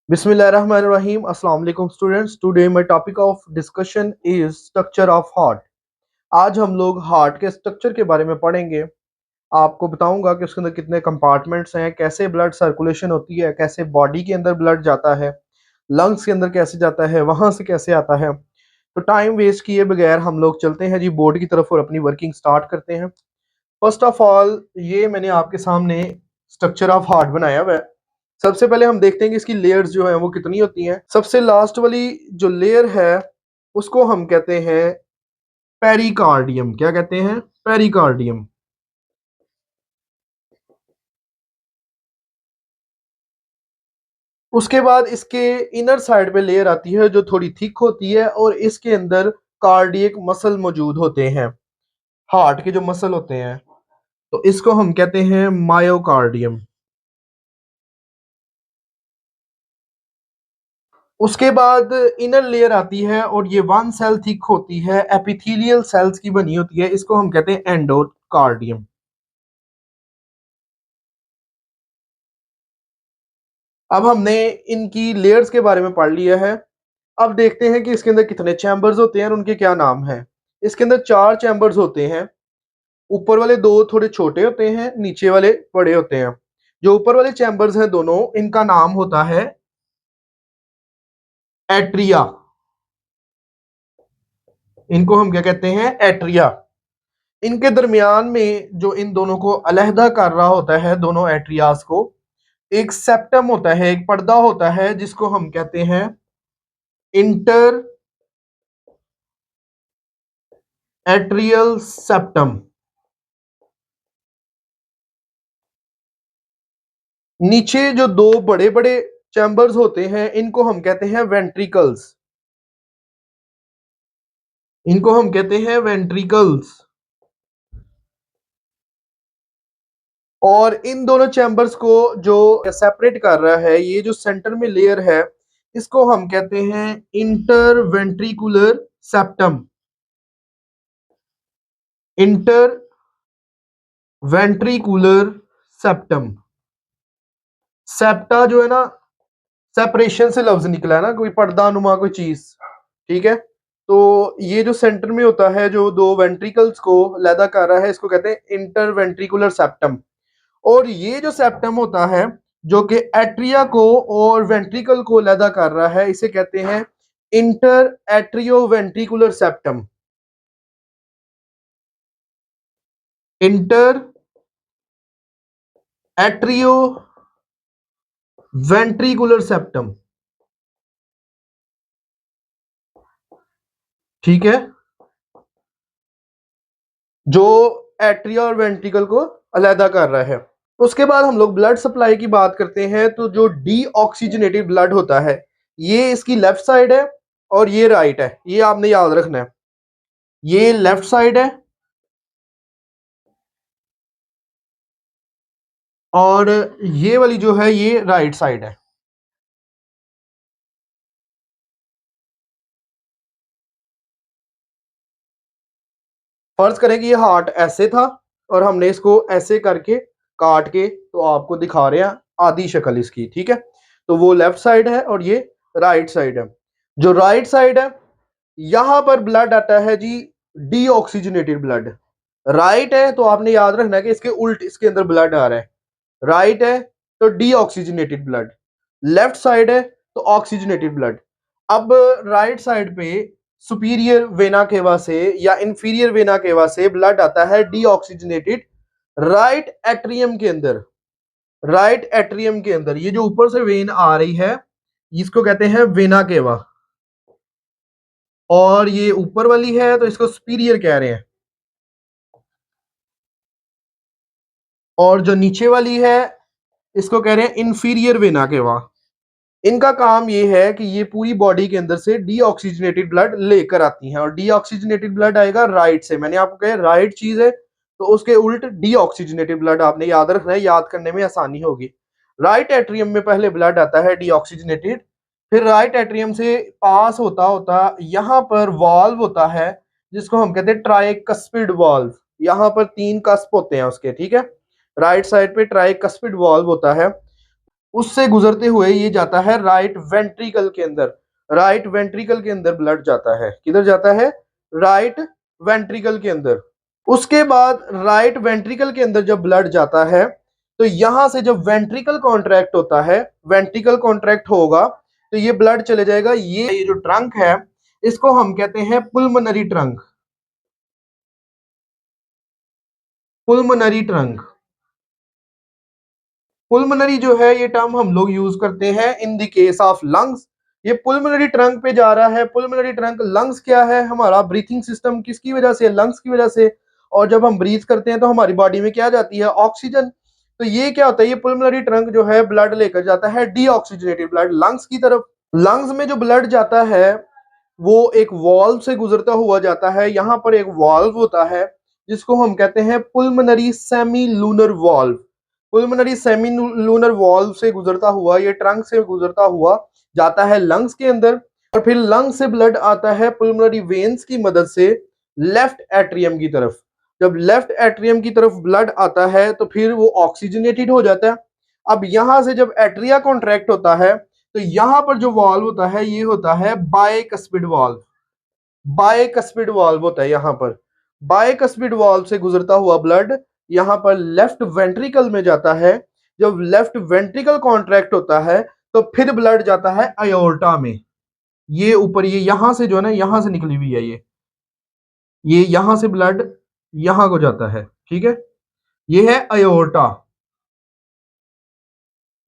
Bismillahirrahmanirrahim. Assalamu alaikum students. Today my topic of discussion is structure of heart. आज हम लोग heart के structure के बारे में पढ़ेंगे। आपको बताऊंगा कि उसके अंदर कितने कंपार्टमेंट्स हैं, कैसे ब्लड सर्कुलेशन होती है, कैसे बॉडी के अंदर ब्लड जाता है, लंग्स के अंदर कैसे जाता है, वहां से कैसे आता है। तो टाइम वेस्ट किए बगैर हम लोग चलते हैं जी बोर्ड की तरफ और अपनी वर्किंग स्टार्ट करते हैं। फर्स्ट ऑफ ऑल ये मैंने आपके सामने स्ट्रक्चर ऑफ हार्ट बनाया हुआ है। सबसे पहले हम देखते हैं कि इसकी लेयर्स जो है वो कितनी होती हैं। सबसे लास्ट वाली जो लेयर है उसको हम कहते हैं पेरिकार्डियम। क्या कहते हैं? पेरिकार्डियम। उसके बाद इसके इनर साइड पे लेयर आती है जो थोड़ी थिक होती है और इसके अंदर कार्डियक मसल मौजूद होते हैं, हार्ट के जो मसल होते हैं, तो इसको हम कहते हैं मायोकार्डियम। उसके बाद इनर लेयर आती है और ये वन सेल थिक होती है, एपिथेलियल सेल्स की बनी होती है, इसको हम कहते हैं एंडोकार्डियम। अब हमने इनकी लेयर्स के बारे में पढ़ लिया है। अब देखते हैं कि इसके अंदर कितने चैम्बर्स होते हैं और उनके क्या नाम हैं। इसके अंदर 4 चैम्बर्स होते हैं। ऊपर वाले 2 थोड़े छोटे होते हैं, नीचे वाले बड़े होते हैं। जो ऊपर वाले चैम्बर्स हैं दोनों, इनका नाम होता है एट्रिया। इनको हम क्या कहते हैं? एट्रिया। इनके दरमियान में जो इन दोनों को अलहदा कर रहा होता है, दोनों एट्रियास को, एक सेप्टम होता है, एक पर्दा होता है जिसको हम कहते हैं इंटर एट्रियल सेप्टम। नीचे जो 2 बड़े बड़े चैम्बर्स होते हैं इनको हम कहते हैं वेंट्रिकल्स। इनको हम कहते हैं वेंट्रिकल्स। और इन दोनों चैम्बर्स को जो सेपरेट कर रहा है, ये जो सेंटर में लेयर है, इसको हम कहते हैं inter ventricular septum. Inter ventricular septum. Septa जो है ना, सेपरेशन से लफ्ज निकला है ना, कोई पर्दा नुमा कोई चीज। ठीक है, तो ये जो सेंटर में होता है जो 2 वेंट्रिकल्स को लैदा कर रहा है, इसको कहते हैं इंटर वेंट्रिकुलर सेप्टम। और ये जो सेप्टम होता है जो कि एट्रिया को और वेंट्रिकल को लैदा कर रहा है, इसे कहते हैं inter atrio ventricular septum. Inter atrio ventricular septum. ठीक है, जो एट्रिया और वेंट्रिकल को अलहदा कर रहा है। उसके बाद हम लोग ब्लड सप्लाई की बात करते हैं, तो जो डीऑक्सीजनेटेड ब्लड होता है, ये इसकी लेफ्ट साइड है और ये राइट है। ये आपने याद रखना है, ये लेफ्ट साइड है और ये वाली जो है ये राइट साइड है। फर्ज करें कि ये हार्ट ऐसे था और हमने इसको ऐसे करके काट के तो आपको दिखा रहे हैं आधी शक्ल इसकी। ठीक है, तो वो लेफ्ट साइड है और ये राइट साइड है। जो राइट साइड है, यहां पर ब्लड आता है जी डीऑक्सीजनेटेड ब्लड। राइट है तो आपने याद रखना है कि इसके उल्ट इसके अंदर ब्लड आ रहा है। राइट है तो डीऑक्सीजनेटेड ब्लड, लेफ्ट साइड है तो ऑक्सीजनेटेड ब्लड। अब राइट साइड पे सुपीरियर वेना केवा से या इंफीरियर वेना केवा से ब्लड आता है डीऑक्सीजनेटेड राइट एट्रियम के अंदर। राइट एट्रियम के अंदर ये जो ऊपर से वेन आ रही है, इसको कहते हैं वेना केवा। और ये ऊपर वाली है तो इसको सुपीरियर कह रहे हैं। और जो नीचे वाली है इसको कह रहे हैं इंफीरियर वेना केवा। इनका काम ये है कि ये पूरी बॉडी के अंदर से डीऑक्सीजनेटेड ब्लड लेकर आती हैं और डीऑक्सीजनेटेड ब्लड आएगा राइट से। मैंने आपको कहा राइट चीज है तो उसके उल्ट डीऑक्सीजनेटेड ब्लड आपने याद रखना है, याद करने में आसानी होगी। राइट एट्रियम में पहले ब्लड आता है डीऑक्सीजनेटेड, फिर राइट एट्रियम से पास होता होता यहाँ पर वाल्व होता है जिसको हम कहते हैं ट्राइकस्पिड वाल्व। यहाँ पर 3 कस्प होते हैं उसके। ठीक है, राइट साइड पे ट्राइकस्पिड वाल्व होता है। उससे गुजरते हुए ये जाता है राइट वेंट्रिकल के अंदर। राइट वेंट्रिकल के अंदर ब्लड जाता है, किधर जाता है? राइट वेंट्रिकल के अंदर। उसके बाद राइट वेंट्रिकल के अंदर जब ब्लड जाता है तो यहां से जब वेंट्रिकल कॉन्ट्रैक्ट होता है, वेंट्रिकल कॉन्ट्रैक्ट होगा तो ये ब्लड चले जाएगा, ये जो ट्रंक है इसको हम कहते हैं पुल्मोनरी ट्रंक। पुल्मोनरी ट्रंक, पुल्मोनरी जो है ये टर्म हम लोग यूज करते हैं in the case of lungs. ये पुल्मोनरी ट्रंक पे जा रहा है। पुल्मोनरी ट्रंक, लंग्स क्या है? हमारा ब्रीथिंग सिस्टम किसकी वजह से? लंग्स की वजह से। और जब हम ब्रीथ करते हैं तो हमारी बॉडी में क्या जाती है? ऑक्सीजन। तो ये क्या होता है? ये पुल्मोनरी ट्रंक जो है ब्लड लेकर जाता है डीऑक्सीजनेटेड ब्लड लंग्स की तरफ। लंग्स में जो ब्लड जाता है वो एक वॉल्व से गुजरता हुआ जाता है। यहाँ पर एक वॉल्व होता है जिसको हम कहते हैं pulmonary semi lunar valve. Pulmonary semi lunar valve से गुजरता हुआ, ये ट्रंक से गुजरता हुआ जाता है लंग्स के अंदर। और फिर लंग्स से ब्लड आता है पुल्मोनरी वेन्स की मदद से लेफ्ट एट्रियम की तरफ। जब लेफ्ट एट्रियम की तरफ ब्लड आता है तो फिर वो ऑक्सीजनेटेड हो जाता है। अब यहां से जब एट्रिया कॉन्ट्रैक्ट होता है तो यहां पर जो वाल्व होता है ये होता है बायकस्पिड वाल्व। बायकस्पिड वाल्व होता है यहाँ पर। बायकस्पिड वाल्व से गुजरता हुआ ब्लड यहाँ पर लेफ्ट वेंट्रिकल में जाता है। जब लेफ्ट वेंट्रिकल कॉन्ट्रैक्ट होता है तो फिर ब्लड जाता है अयोर्टा में। ये ऊपर, ये यहां से जो है ना, यहां से निकली हुई है ये यहां से ब्लड यहां को जाता है, ठीक है। ये है अयोर्टा।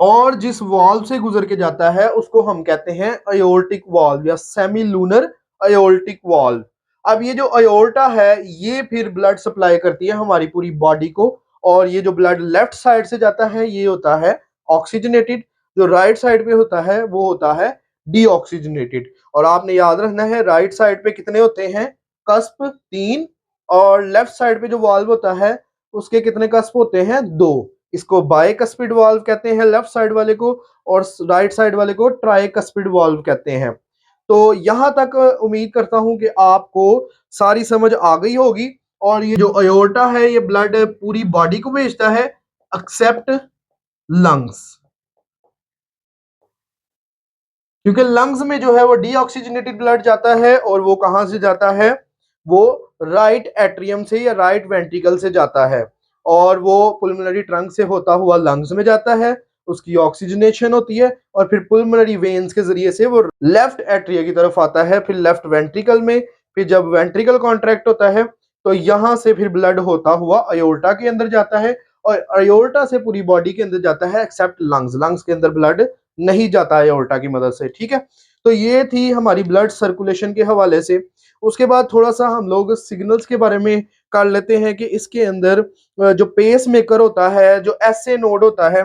और जिस वॉल्व से गुजर के जाता है उसको हम कहते हैं अयोर्टिक वॉल्व या सेमी लूनर अयोर्टिक वॉल्व। अब ये जो अयोर्टा है ये फिर ब्लड सप्लाई करती है हमारी पूरी बॉडी को। और ये जो ब्लड लेफ्ट साइड से जाता है ये होता है ऑक्सीजनेटेड, जो राइट साइड पे होता है वो होता है डीऑक्सीजनेटेड। और आपने याद रखना है राइट साइड पे कितने होते हैं कस्प? 3। और लेफ्ट साइड पे जो वाल्व होता है उसके कितने कस्प होते हैं? 2। इसको बायकस्पिड वाल्व कहते हैं लेफ्ट साइड वाले को, और राइट साइड वाले को ट्राइकस्पिड वाल्व कहते हैं। तो यहां तक उम्मीद करता हूं कि आपको सारी समझ आ गई होगी। और ये जो अयोर्टा है ये ब्लड पूरी बॉडी को भेजता है एक्सेप्ट लंग्स, क्योंकि लंग्स में जो है वो डीऑक्सीजनेटेड ब्लड जाता है। और वो कहां से जाता है? वो राइट एट्रियम से या राइट वेंट्रिकल से जाता है। और वो पुल्मोनरी ट्रंक से होता हुआ लंग्स में जाता है, उसकी ऑक्सीजनेशन होती है और फिर पुल्मोनरी वेन्स के जरिए से वो लेफ्ट एट्रिया की तरफ आता है, फिर लेफ्ट वेंट्रिकल में। फिर जब वेंट्रिकल कॉन्ट्रैक्ट होता है तो यहां से फिर ब्लड होता हुआ अयोर्टा के अंदर जाता है। और अयोर्टा से पूरी बॉडी के अंदर जाता है एक्सेप्ट लंग्स। लंग्स के अंदर ब्लड नहीं जाता है अयोर्टा की मदद से, ठीक है। तो ये थी हमारी ब्लड सर्कुलेशन के हवाले से। उसके बाद थोड़ा सा हम लोग सिग्नल्स के बारे में कर लेते हैं कि इसके अंदर जो पेस मेकर होता है, जो एसए नोड होता है,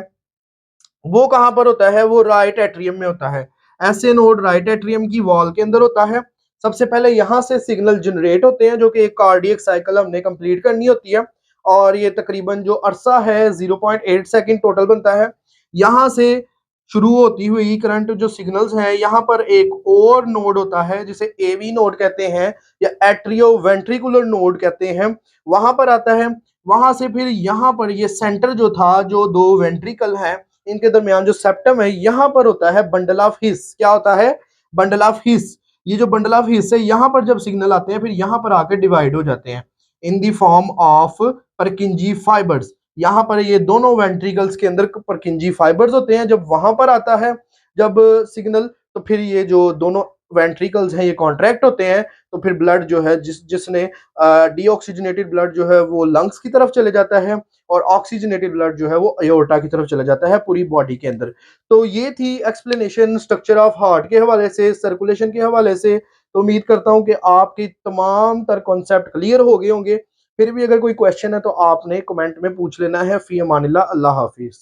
वो कहां पर होता है? वो राइट एट्रियम में होता है। एसए नोड राइट एट्रियम की वॉल के अंदर होता है। सबसे पहले यहां से सिग्नल जनरेट होते हैं जो कि एक कार्डियक साइकिल हमने कंप्लीट करनी होती है। और ये तकरीबन जो अरसा है 0.8 सेकंड टोटल बनता है। यहां से शुरू होती हुई करंट जो सिग्नल्स हैं, यहाँ पर एक और नोड होता है जिसे एवी नोड कहते हैं या एट्रियो वेंट्रिकुलर नोड कहते हैं, वहां पर आता है। वहां से फिर यहाँ पर ये सेंटर जो था, जो दो वेंट्रिकल हैं इनके दरमियान जो सेप्टम है, यहाँ पर होता है बंडल ऑफ हिस। क्या होता है? Bundle of his. ये जो बंडल ऑफ हिस है यहाँ पर जब सिग्नल आते हैं फिर यहाँ पर आकर डिवाइड हो जाते हैं in the form of Purkinje fibres. यहाँ पर ये दोनों वेंट्रिकल्स के अंदर परकिंजी फाइबर्स होते हैं। जब वहां पर आता है जब सिग्नल, तो फिर ये जो दोनों वेंट्रिकल्स हैं ये कॉन्ट्रैक्ट होते हैं। तो फिर ब्लड जो है जिसने डीऑक्सीजनेटेड ब्लड जो है वो लंग्स की तरफ चले जाता है और ऑक्सीजनेटेड ब्लड जो है वो अयोर्टा की तरफ चला जाता है पूरी बॉडी के अंदर। तो ये थी एक्सप्लेनेशन स्ट्रक्चर ऑफ हार्ट के हवाले से, सर्कुलेशन के हवाले से। तो उम्मीद करता हूं कि आपकी तमाम तर कॉन्सेप्ट क्लियर हो गए होंगे। फिर भी अगर कोई क्वेश्चन है तो आपने कमेंट में पूछ लेना है। फी अमानिल्लाह, अल्लाह हाफिज।